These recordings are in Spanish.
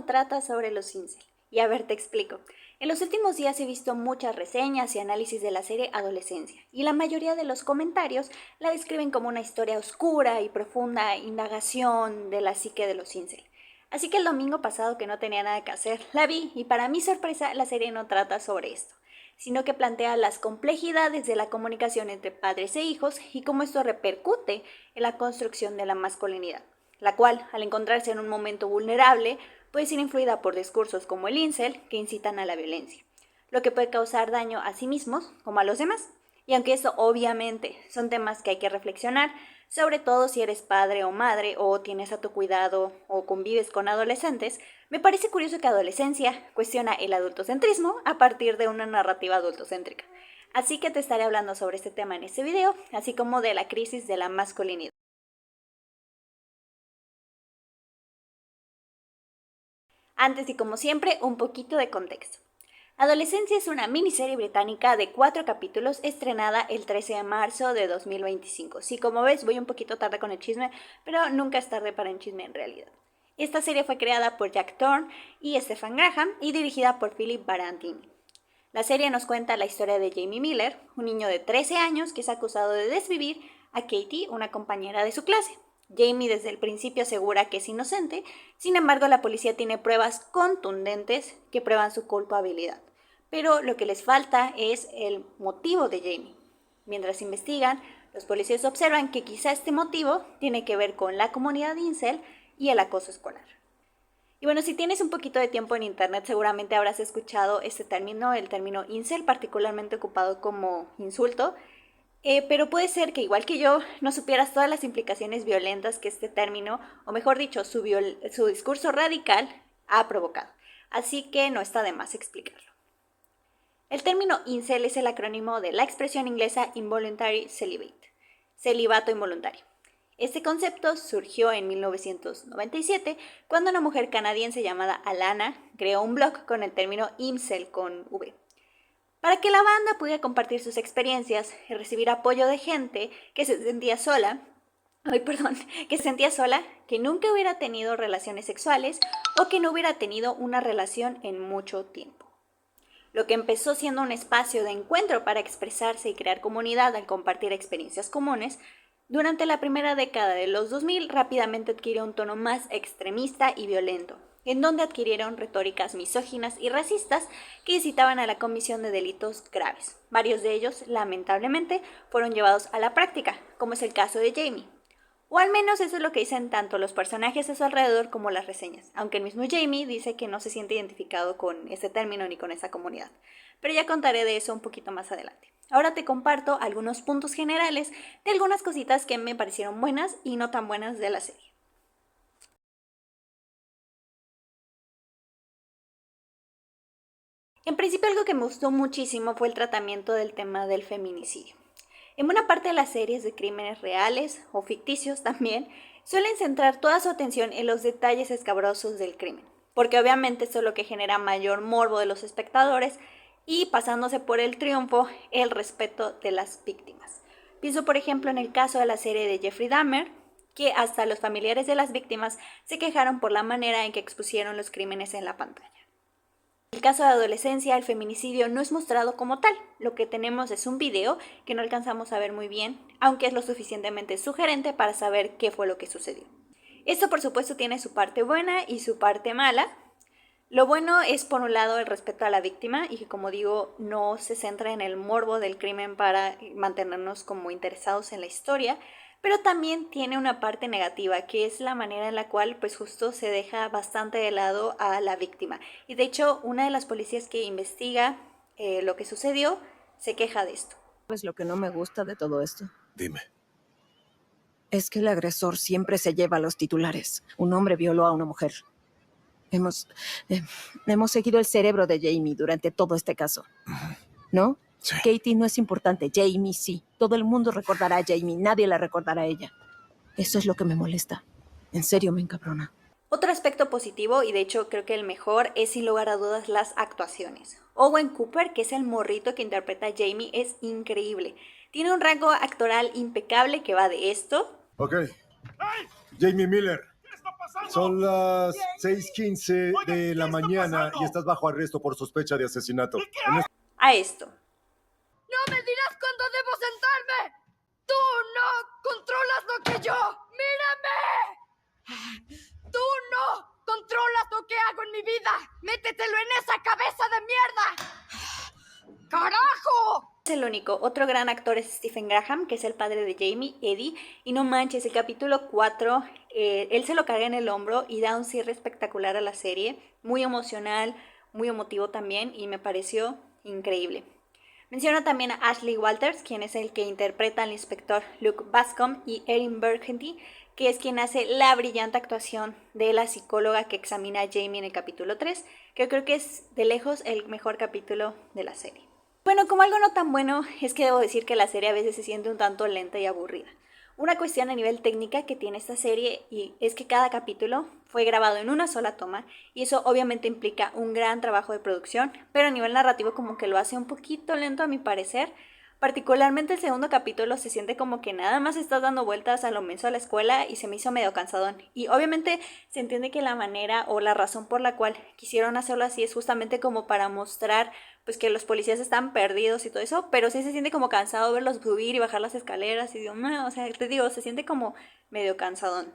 no trata sobre los incel. Y a ver, te explico. En los últimos días he visto muchas reseñas y análisis de la serie Adolescencia, y la mayoría de los comentarios la describen como una historia oscura y profunda indagación de la psique de los incel. Así que el domingo pasado, que no tenía nada que hacer, la vi y para mi sorpresa la serie no trata sobre esto, sino que plantea las complejidades de la comunicación entre padres e hijos y cómo esto repercute en la construcción de la masculinidad, la cual, al encontrarse en un momento vulnerable, puede ser influida por discursos como el incel que incitan a la violencia, lo que puede causar daño a sí mismos como a los demás. Y aunque esto obviamente son temas que hay que reflexionar, sobre todo si eres padre o madre o tienes a tu cuidado o convives con adolescentes, me parece curioso que Adolescencia cuestiona el adultocentrismo a partir de una narrativa adultocéntrica. Así que te estaré hablando sobre este tema en este video, así como de la crisis de la masculinidad. Antes y como siempre, un poquito de contexto. Adolescencia es una miniserie británica de 4 capítulos estrenada el 13 de marzo de 2025. Sí, como ves, voy un poquito tarde con el chisme, pero nunca es tarde para un chisme en realidad. Esta serie fue creada por Jack Thorne y Stephen Graham y dirigida por Philip Barantini. La serie nos cuenta la historia de Jamie Miller, un niño de 13 años que es acusado de desvivir a Katie, una compañera de su clase. Jamie desde el principio asegura que es inocente, sin embargo la policía tiene pruebas contundentes que prueban su culpabilidad. Pero lo que les falta es el motivo de Jamie. Mientras investigan, los policías observan que quizá este motivo tiene que ver con la comunidad incel y el acoso escolar. Y bueno, si tienes un poquito de tiempo en internet, seguramente habrás escuchado este término, el término incel, particularmente ocupado como insulto. Pero puede ser que igual que yo no supieras todas las implicaciones violentas que este término, o mejor dicho, su discurso radical ha provocado. Así que no está de más explicarlo. El término incel es el acrónimo de la expresión inglesa involuntary celibate, celibato involuntario. Este concepto surgió en 1997 cuando una mujer canadiense llamada Alana creó un blog con el término incel con V, para que la banda pudiera compartir sus experiencias y recibir apoyo de gente que se sentía sola, que nunca hubiera tenido relaciones sexuales o que no hubiera tenido una relación en mucho tiempo. Lo que empezó siendo un espacio de encuentro para expresarse y crear comunidad al compartir experiencias comunes, durante la primera década de los 2000 rápidamente adquirió un tono más extremista y violento, en donde adquirieron retóricas misóginas y racistas que incitaban a la comisión de delitos graves. Varios de ellos, lamentablemente, fueron llevados a la práctica, como es el caso de Jamie. O al menos eso es lo que dicen tanto los personajes a su alrededor como las reseñas, aunque el mismo Jamie dice que no se siente identificado con ese término ni con esa comunidad. Pero ya contaré de eso un poquito más adelante. Ahora te comparto algunos puntos generales de algunas cositas que me parecieron buenas y no tan buenas de la serie. En principio, algo que me gustó muchísimo fue el tratamiento del tema del feminicidio. En buena parte de las series de crímenes reales o ficticios también suelen centrar toda su atención en los detalles escabrosos del crimen, porque obviamente eso es lo que genera mayor morbo de los espectadores y pasándose por el triunfo el respeto de las víctimas. Pienso por ejemplo en el caso de la serie de Jeffrey Dahmer, que hasta los familiares de las víctimas se quejaron por la manera en que expusieron los crímenes en la pantalla. En el caso de Adolescencia, el feminicidio no es mostrado como tal. Lo que tenemos es un video que no alcanzamos a ver muy bien, aunque es lo suficientemente sugerente para saber qué fue lo que sucedió. Esto por supuesto tiene su parte buena y su parte mala. Lo bueno es por un lado el respeto a la víctima y que como digo no se centra en el morbo del crimen para mantenernos como interesados en la historia, pero también tiene una parte negativa, que es la manera en la cual pues justo se deja bastante de lado a la víctima. Y de hecho, una de las policías que investiga lo que sucedió se queja de esto. ¿Sabes lo que no me gusta de todo esto? Dime. Es que el agresor siempre se lleva a los titulares. Un hombre violó a una mujer. Hemos seguido el cerebro de Jamie durante todo este caso. ¿No? Sí. Katie no es importante, Jamie sí. Todo el mundo recordará a Jamie, nadie la recordará a ella. Eso es lo que me molesta. En serio me encabrona. Otro aspecto positivo, y de hecho creo que el mejor, es sin lugar a dudas las actuaciones. Owen Cooper, que es el morrito que interpreta a Jamie, es increíble. Tiene un rango actoral impecable que va de esto. Ok. Jamie Miller. Son las 6:15 de la mañana y estás bajo arresto por sospecha de asesinato. A esto. ¡No me dirás cuándo debo sentarme! ¡Tú no controlas lo que yo! ¡Mírame! ¡Tú no controlas lo que hago en mi vida! ¡Métetelo en esa cabeza de mierda! ¡Carajo! Es el único. Otro gran actor es Stephen Graham, que es el padre de Jamie, Eddie. Y no manches, el capítulo 4, él se lo carga en el hombro y da un cierre espectacular a la serie. Muy emocional, muy emotivo también, y me pareció increíble. Menciona también a Ashley Walters, quien es el que interpreta al inspector Luke Bascom, y Erin Burgundy, que es quien hace la brillante actuación de la psicóloga que examina a Jamie en el capítulo 3, que creo que es de lejos el mejor capítulo de la serie. Bueno, como algo no tan bueno, es que debo decir que la serie a veces se siente un tanto lenta y aburrida. Una cuestión a nivel técnica que tiene esta serie y es que cada capítulo fue grabado en una sola toma y eso obviamente implica un gran trabajo de producción, pero a nivel narrativo como que lo hace un poquito lento a mi parecer. Particularmente el segundo capítulo se siente como que nada más estás dando vueltas a lo menso a la escuela y se me hizo medio cansadón. Y obviamente se entiende que la manera o la razón por la cual quisieron hacerlo así es justamente como para mostrar pues que los policías están perdidos y todo eso, pero sí se siente como cansado verlos subir y bajar las escaleras y digo, no, o sea, te digo, se siente como medio cansadón.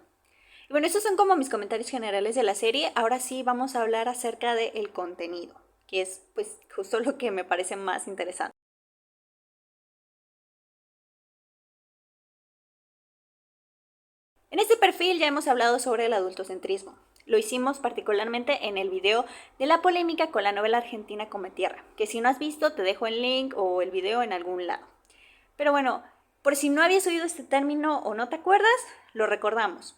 Y bueno, estos son como mis comentarios generales de la serie. Ahora sí vamos a hablar acerca del contenido, que es pues justo lo que me parece más interesante. En este perfil ya hemos hablado sobre el adultocentrismo. Lo hicimos particularmente en el video de la polémica con la novela argentina Come Tierra, que si no has visto te dejo el link o el video en algún lado. Pero bueno, por si no habías oído este término o no te acuerdas, lo recordamos.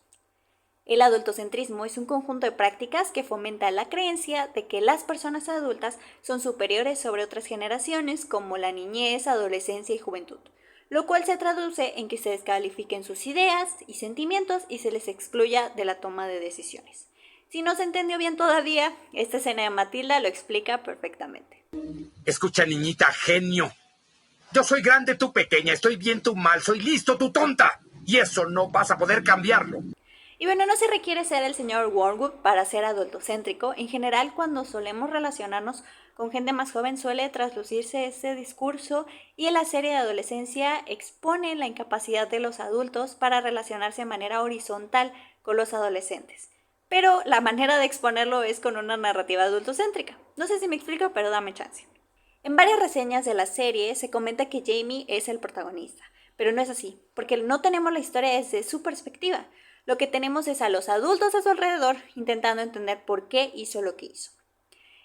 El adultocentrismo es un conjunto de prácticas que fomenta la creencia de que las personas adultas son superiores sobre otras generaciones como la niñez, adolescencia y juventud, lo cual se traduce en que se descalifiquen sus ideas y sentimientos y se les excluya de la toma de decisiones. Si no se entendió bien todavía, esta escena de Matilda lo explica perfectamente. Escucha, niñita, genio. Yo soy grande, tú pequeña, estoy bien, tú mal, soy listo, tú tonta. Y eso no vas a poder cambiarlo. Y bueno, no se requiere ser el señor Wormwood para ser adultocéntrico. En general, cuando solemos relacionarnos con gente más joven suele traslucirse ese discurso y en la serie de adolescencia expone la incapacidad de los adultos para relacionarse de manera horizontal con los adolescentes. Pero la manera de exponerlo es con una narrativa adultocéntrica. No sé si me explico, pero dame chance. En varias reseñas de la serie se comenta que Jamie es el protagonista, pero no es así, porque no tenemos la historia desde su perspectiva. Lo que tenemos es a los adultos a su alrededor intentando entender por qué hizo lo que hizo.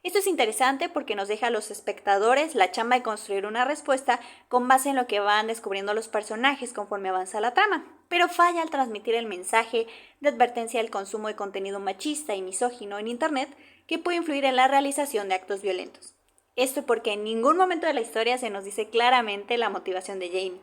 Esto es interesante porque nos deja a los espectadores la chamba de construir una respuesta con base en lo que van descubriendo los personajes conforme avanza la trama, pero falla al transmitir el mensaje de advertencia del consumo de contenido machista y misógino en Internet que puede influir en la realización de actos violentos. Esto porque en ningún momento de la historia se nos dice claramente la motivación de Jamie.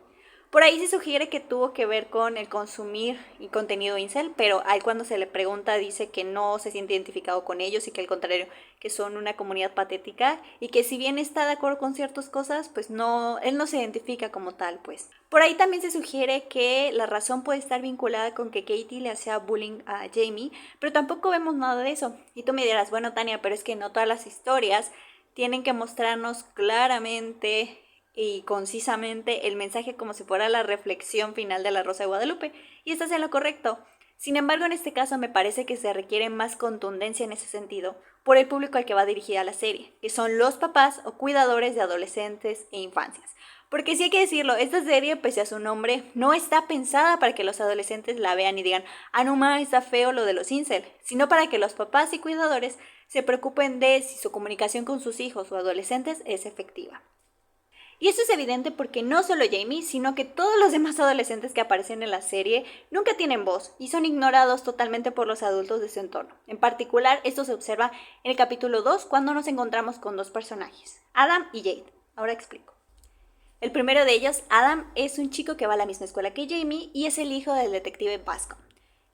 Por ahí se sugiere que tuvo que ver con el consumir y contenido incel, pero a él cuando se le pregunta dice que no se siente identificado con ellos y que al contrario, que son una comunidad patética y que si bien está de acuerdo con ciertas cosas, pues no, él no se identifica como tal, pues. Por ahí también se sugiere que la razón puede estar vinculada con que Katie le hacía bullying a Jamie, pero tampoco vemos nada de eso. Y tú me dirás, bueno Tania, pero es que no todas las historias tienen que mostrarnos claramente y concisamente el mensaje como si fuera la reflexión final de La Rosa de Guadalupe, y estás en lo correcto. Sin embargo, en este caso me parece que se requiere más contundencia en ese sentido por el público al que va dirigida la serie, que son los papás o cuidadores de adolescentes e infancias. Porque sí hay que decirlo, esta serie, pese a su nombre, no está pensada para que los adolescentes la vean y digan, ah, no ma, está feo lo de los incel, sino para que los papás y cuidadores se preocupen de si su comunicación con sus hijos o adolescentes es efectiva. Y esto es evidente porque no solo Jamie, sino que todos los demás adolescentes que aparecen en la serie nunca tienen voz y son ignorados totalmente por los adultos de su entorno. En particular, esto se observa en el capítulo 2 cuando nos encontramos con dos personajes, Adam y Jade. Ahora explico. El primero de ellos, Adam, es un chico que va a la misma escuela que Jamie y es el hijo del detective Bascom.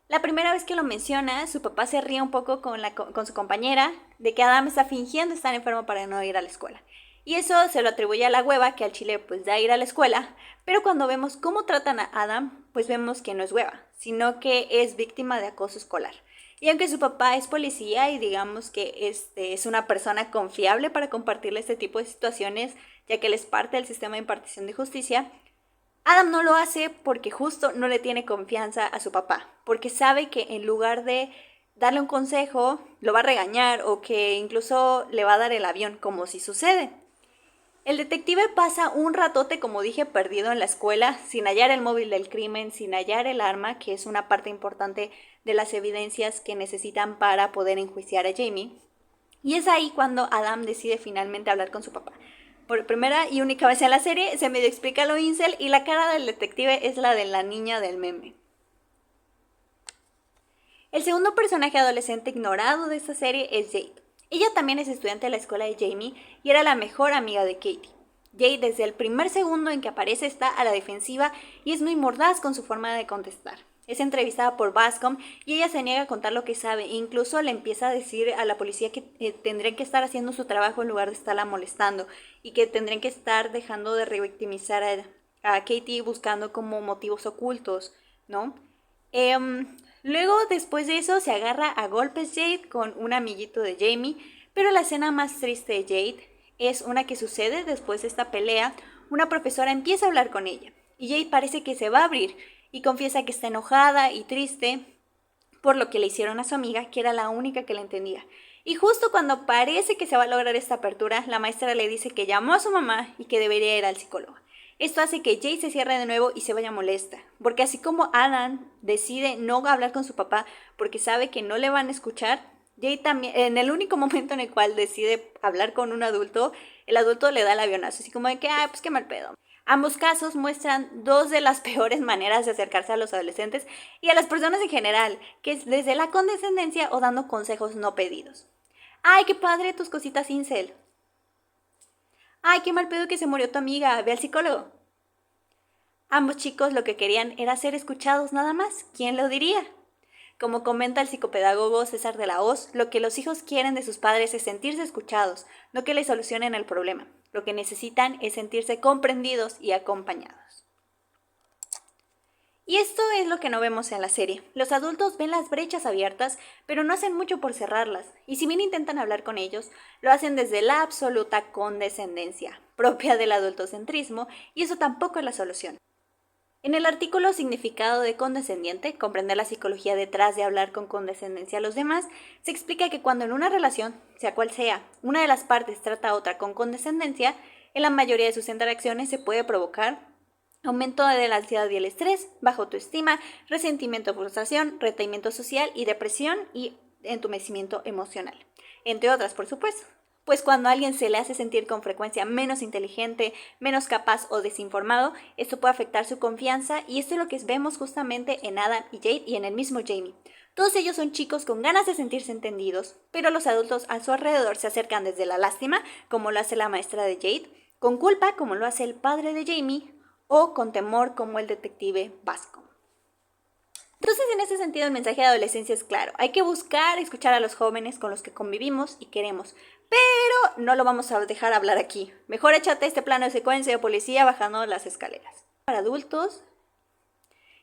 La primera vez que lo menciona, su papá se ríe un poco con su compañera de que Adam está fingiendo estar enfermo para no ir a la escuela. Y eso se lo atribuye a la hueva que al chile pues da ir a la escuela, pero cuando vemos cómo tratan a Adam, pues vemos que no es hueva, sino que es víctima de acoso escolar. Y aunque su papá es policía y digamos que es una persona confiable para compartirle este tipo de situaciones, ya que él es parte del sistema de impartición de justicia, Adam no lo hace porque justo no le tiene confianza a su papá, porque sabe que en lugar de darle un consejo, lo va a regañar o que incluso le va a dar el avión, como si sucede. El detective pasa un ratote, como dije, perdido en la escuela, sin hallar el móvil del crimen, sin hallar el arma, que es una parte importante de las evidencias que necesitan para poder enjuiciar a Jamie. Y es ahí cuando Adam decide finalmente hablar con su papá. Por primera y única vez en la serie se medio explica lo incel y la cara del detective es la de la niña del meme. El segundo personaje adolescente ignorado de esta serie es Jade. Ella también es estudiante de la escuela de Jamie y era la mejor amiga de Katie. Jade desde el primer segundo en que aparece está a la defensiva y es muy mordaz con su forma de contestar. Es entrevistada por Bascom y ella se niega a contar lo que sabe e incluso le empieza a decir a la policía que tendrían que estar haciendo su trabajo en lugar de estarla molestando y que tendrían que estar dejando de revictimizar a Katie buscando como motivos ocultos, ¿no? Luego, después de eso, se agarra a golpes Jade con un amiguito de Jamie, pero la escena más triste de Jade es una que sucede después de esta pelea. Una profesora empieza a hablar con ella y Jade parece que se va a abrir y confiesa que está enojada y triste por lo que le hicieron a su amiga, que era la única que la entendía. Y justo cuando parece que se va a lograr esta apertura, la maestra le dice que llamó a su mamá y que debería ir al psicólogo. Esto hace que Jade se cierre de nuevo y se vaya molesta, porque así como Adam decide no hablar con su papá porque sabe que no le van a escuchar, Jade también, en el único momento en el cual decide hablar con un adulto, el adulto le da el avionazo, así como de que, pues qué mal pedo. Ambos casos muestran dos de las peores maneras de acercarse a los adolescentes y a las personas en general, que es desde la condescendencia o dando consejos no pedidos. ¡Ay, qué padre tus cositas incel! ¡Ay, qué mal pedo que se murió tu amiga! ¡Ve al psicólogo! Ambos chicos lo que querían era ser escuchados nada más. ¿Quién lo diría? Como comenta el psicopedagogo César de la Hoz, lo que los hijos quieren de sus padres es sentirse escuchados, no que les solucionen el problema. Lo que necesitan es sentirse comprendidos y acompañados. Y esto es lo que no vemos en la serie. Los adultos ven las brechas abiertas, pero no hacen mucho por cerrarlas, y si bien intentan hablar con ellos, lo hacen desde la absoluta condescendencia, propia del adultocentrismo, y eso tampoco es la solución. En el artículo Significado de condescendiente, comprender la psicología detrás de hablar con condescendencia a los demás, se explica que cuando en una relación, sea cual sea, una de las partes trata a otra con condescendencia, en la mayoría de sus interacciones se puede provocar aumento de la ansiedad y el estrés, baja autoestima, resentimiento, frustración, retraimiento social y depresión y entumecimiento emocional, entre otras, por supuesto. Pues cuando a alguien se le hace sentir con frecuencia menos inteligente, menos capaz o desinformado, esto puede afectar su confianza y esto es lo que vemos justamente en Adam y Jade y en el mismo Jamie. Todos ellos son chicos con ganas de sentirse entendidos, pero los adultos a su alrededor se acercan desde la lástima, como lo hace la maestra de Jade, con culpa, como lo hace el padre de Jamie, o con temor, como el detective Bascom. Entonces, en ese sentido, el mensaje de adolescencia es claro. Hay que buscar escuchar a los jóvenes con los que convivimos y queremos, pero no lo vamos a dejar hablar aquí. Mejor échate este plano de secuencia de policía bajando las escaleras. Para adultos,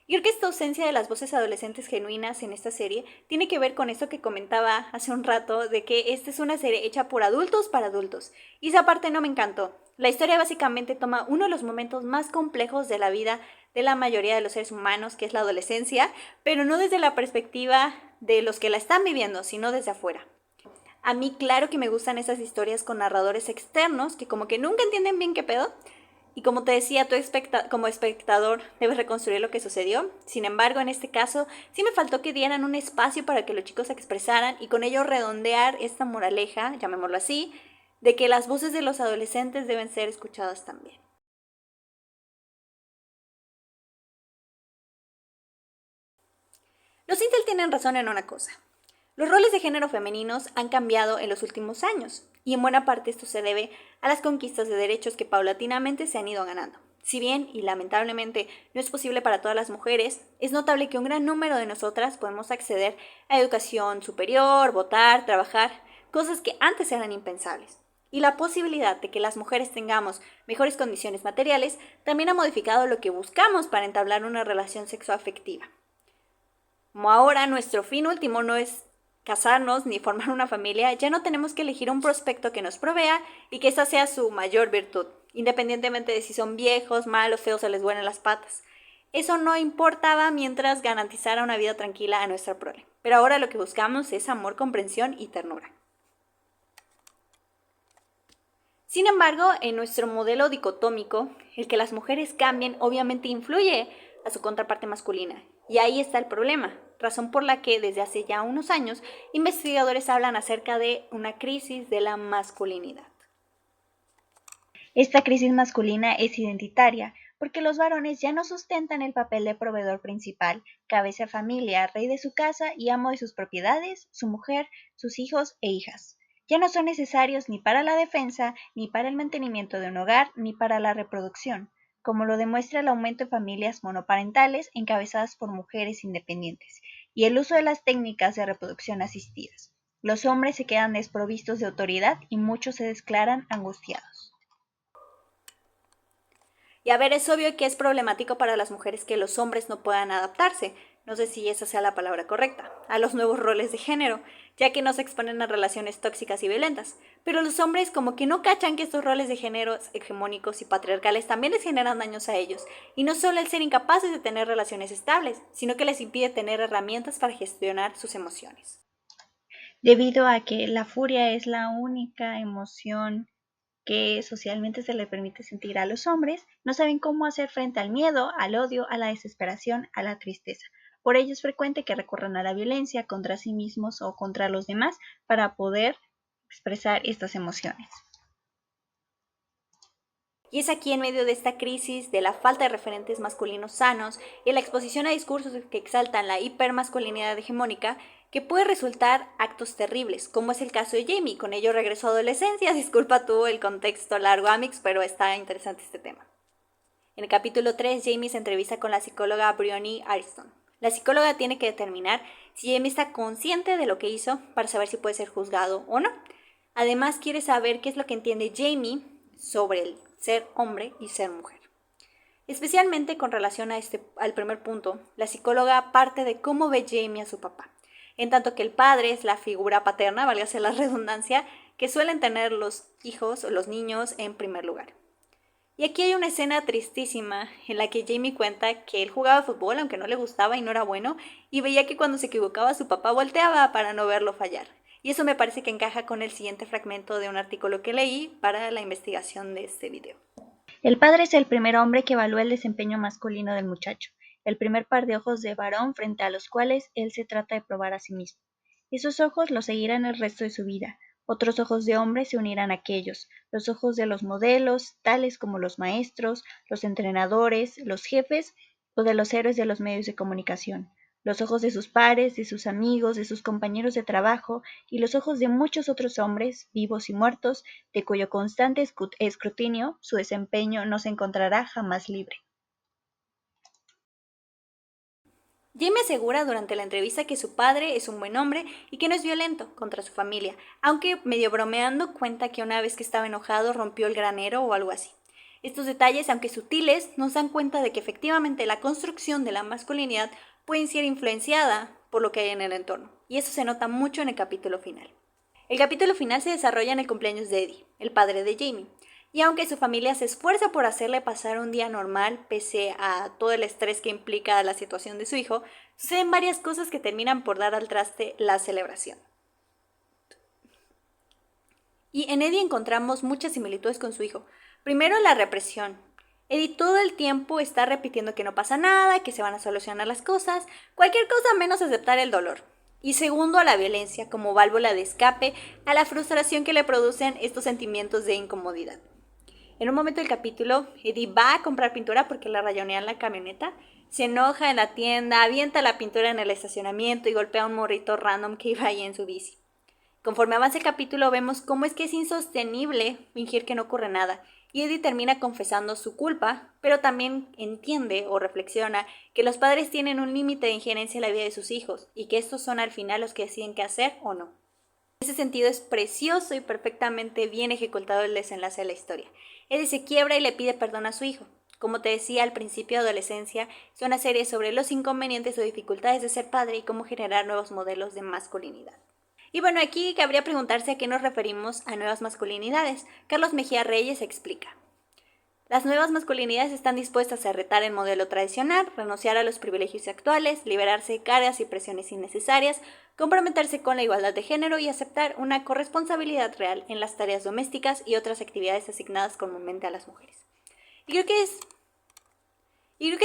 yo creo que esta ausencia de las voces adolescentes genuinas en esta serie tiene que ver con esto que comentaba hace un rato, de que esta es una serie hecha por adultos para adultos. Y esa parte no me encantó. La historia básicamente toma uno de los momentos más complejos de la vida de la mayoría de los seres humanos, que es la adolescencia, pero no desde la perspectiva de los que la están viviendo, sino desde afuera. A mí claro que me gustan esas historias con narradores externos que como que nunca entienden bien qué pedo. Y como te decía, tú como espectador debes reconstruir lo que sucedió. Sin embargo, en este caso, sí me faltó que dieran un espacio para que los chicos se expresaran y con ello redondear esta moraleja, llamémoslo así, de que las voces de los adolescentes deben ser escuchadas también. Los incel tienen razón en una cosa. Los roles de género femeninos han cambiado en los últimos años, y en buena parte esto se debe a las conquistas de derechos que paulatinamente se han ido ganando. Si bien, y lamentablemente, no es posible para todas las mujeres, es notable que un gran número de nosotras podemos acceder a educación superior, votar, trabajar, cosas que antes eran impensables. Y la posibilidad de que las mujeres tengamos mejores condiciones materiales también ha modificado lo que buscamos para entablar una relación sexoafectiva. Como ahora nuestro fin último no es casarnos ni formar una familia, ya no tenemos que elegir un prospecto que nos provea y que esa sea su mayor virtud, independientemente de si son viejos, malos, feos o les huelen las patas. Eso no importaba mientras garantizara una vida tranquila a nuestra prole. Pero ahora lo que buscamos es amor, comprensión y ternura. Sin embargo, en nuestro modelo dicotómico, el que las mujeres cambien obviamente influye a su contraparte masculina. Y ahí está el problema, razón por la que desde hace ya unos años investigadores hablan acerca de una crisis de la masculinidad. Esta crisis masculina es identitaria, porque los varones ya no sustentan el papel de proveedor principal, cabeza de familia, rey de su casa y amo de sus propiedades, su mujer, sus hijos e hijas. Ya no son necesarios ni para la defensa, ni para el mantenimiento de un hogar, ni para la reproducción, como lo demuestra el aumento de familias monoparentales encabezadas por mujeres independientes, y el uso de las técnicas de reproducción asistidas. Los hombres se quedan desprovistos de autoridad y muchos se declaran angustiados. Y a ver, es obvio que es problemático para las mujeres que los hombres no puedan adaptarse, no sé si esa sea la palabra correcta, a los nuevos roles de género, ya que no se exponen a relaciones tóxicas y violentas. Pero los hombres como que no cachan que estos roles de género hegemónicos y patriarcales también les generan daños a ellos, y no solo el ser incapaces de tener relaciones estables, sino que les impide tener herramientas para gestionar sus emociones. Debido a que la furia es la única emoción que socialmente se le permite sentir a los hombres, no saben cómo hacer frente al miedo, al odio, a la desesperación, a la tristeza. Por ello es frecuente que recurran a la violencia contra sí mismos o contra los demás para poder expresar estas emociones. Y es aquí en medio de esta crisis, de la falta de referentes masculinos sanos y la exposición a discursos que exaltan la hipermasculinidad hegemónica, que puede resultar actos terribles, como es el caso de Jamie. Con ello regresó a adolescencia. Disculpa tú el contexto largo, Amix, pero está interesante este tema. En el capítulo 3, Jamie se entrevista con la psicóloga Bryony Ariston. La psicóloga tiene que determinar si Jamie está consciente de lo que hizo para saber si puede ser juzgado o no. Además, quiere saber qué es lo que entiende Jamie sobre el ser hombre y ser mujer. Especialmente con relación al primer punto, la psicóloga parte de cómo ve Jamie a su papá, en tanto que el padre es la figura paterna, válgase la redundancia, que suelen tener los hijos o los niños en primer lugar. Y aquí hay una escena tristísima en la que Jamie cuenta que él jugaba fútbol aunque no le gustaba y no era bueno, y veía que cuando se equivocaba su papá volteaba para no verlo fallar. Y eso me parece que encaja con el siguiente fragmento de un artículo que leí para la investigación de este video. El padre es el primer hombre que evalúa el desempeño masculino del muchacho, el primer par de ojos de varón frente a los cuales él se trata de probar a sí mismo. Esos ojos lo seguirán el resto de su vida. Otros ojos de hombre se unirán a aquellos, los ojos de los modelos, tales como los maestros, los entrenadores, los jefes o de los héroes de los medios de comunicación, los ojos de sus pares, de sus amigos, de sus compañeros de trabajo y los ojos de muchos otros hombres, vivos y muertos, de cuyo constante escrutinio su desempeño no se encontrará jamás libre. Jamie asegura durante la entrevista que su padre es un buen hombre y que no es violento contra su familia, aunque medio bromeando cuenta que una vez que estaba enojado rompió el granero o algo así. Estos detalles, aunque sutiles, nos dan cuenta de que efectivamente la construcción de la masculinidad puede ser influenciada por lo que hay en el entorno, y eso se nota mucho en el capítulo final. El capítulo final se desarrolla en el cumpleaños de Eddie, el padre de Jamie. Y aunque su familia se esfuerza por hacerle pasar un día normal, pese a todo el estrés que implica la situación de su hijo, suceden varias cosas que terminan por dar al traste la celebración. Y en Eddie encontramos muchas similitudes con su hijo. Primero, la represión. Eddie todo el tiempo está repitiendo que no pasa nada, que se van a solucionar las cosas, cualquier cosa menos aceptar el dolor. Y segundo, a la violencia como válvula de escape a la frustración que le producen estos sentimientos de incomodidad. En un momento del capítulo, Eddie va a comprar pintura porque la rayonean la camioneta, se enoja en la tienda, avienta la pintura en el estacionamiento y golpea a un morrito random que iba ahí en su bici. Conforme avanza el capítulo, vemos cómo es que es insostenible fingir que no ocurre nada, y Eddie termina confesando su culpa, pero también entiende o reflexiona que los padres tienen un límite de injerencia en la vida de sus hijos, y que estos son al final los que deciden qué hacer o no. En ese sentido es precioso y perfectamente bien ejecutado el desenlace de la historia. Eddie se quiebra y le pide perdón a su hijo. Como te decía al principio de Adolescencia, es una serie sobre los inconvenientes o dificultades de ser padre y cómo generar nuevos modelos de masculinidad. Y bueno, aquí cabría preguntarse a qué nos referimos a nuevas masculinidades. Carlos Mejía Reyes explica. Las nuevas masculinidades están dispuestas a retar el modelo tradicional, renunciar a los privilegios actuales, liberarse de cargas y presiones innecesarias, comprometerse con la igualdad de género y aceptar una corresponsabilidad real en las tareas domésticas y otras actividades asignadas comúnmente a las mujeres. Y creo que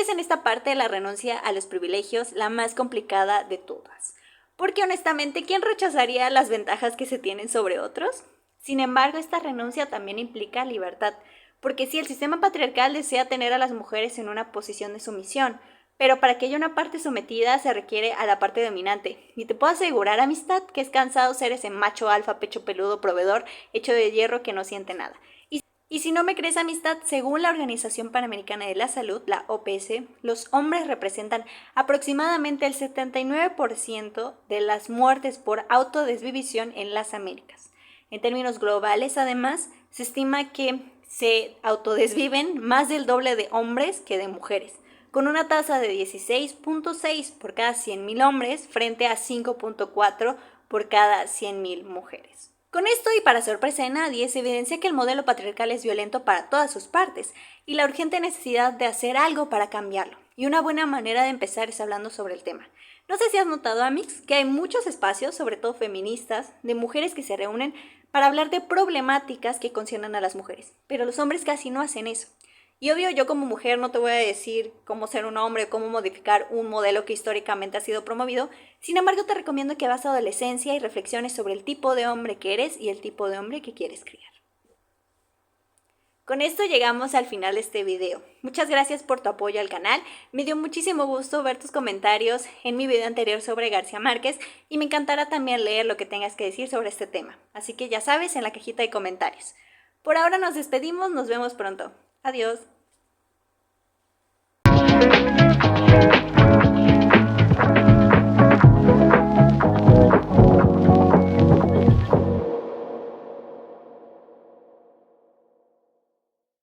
es en esta parte de la renuncia a los privilegios la más complicada de todas. Porque honestamente, ¿quién rechazaría las ventajas que se tienen sobre otros? Sin embargo, esta renuncia también implica libertad. Porque sí, el sistema patriarcal desea tener a las mujeres en una posición de sumisión, pero para que haya una parte sometida se requiere a la parte dominante. Y te puedo asegurar, amistad, que es cansado ser ese macho alfa, pecho peludo, proveedor, hecho de hierro que no siente nada. Y si no me crees, amistad, según la Organización Panamericana de la Salud, la OPS, los hombres representan aproximadamente el 79% de las muertes por autodesvivisión en las Américas. En términos globales, además, se estima que se autodesviven más del doble de hombres que de mujeres, con una tasa de 16.6 por cada 100.000 hombres frente a 5.4 por cada 100.000 mujeres. Con esto, y para sorpresa de nadie, se evidencia que el modelo patriarcal es violento para todas sus partes y la urgente necesidad de hacer algo para cambiarlo. Y una buena manera de empezar es hablando sobre el tema. No sé si has notado, Amix, que hay muchos espacios, sobre todo feministas, de mujeres que se reúnen para hablar de problemáticas que conciernen a las mujeres, pero los hombres casi no hacen eso. Y obvio, yo como mujer no te voy a decir cómo ser un hombre o cómo modificar un modelo que históricamente ha sido promovido. Sin embargo, te recomiendo que hagas adolescencia y reflexiones sobre el tipo de hombre que eres y el tipo de hombre que quieres criar. Con esto llegamos al final de este video. Muchas gracias por tu apoyo al canal. Me dio muchísimo gusto ver tus comentarios en mi video anterior sobre García Márquez y me encantará también leer lo que tengas que decir sobre este tema. Así que ya sabes, en la cajita de comentarios. Por ahora nos despedimos, nos vemos pronto. Adiós.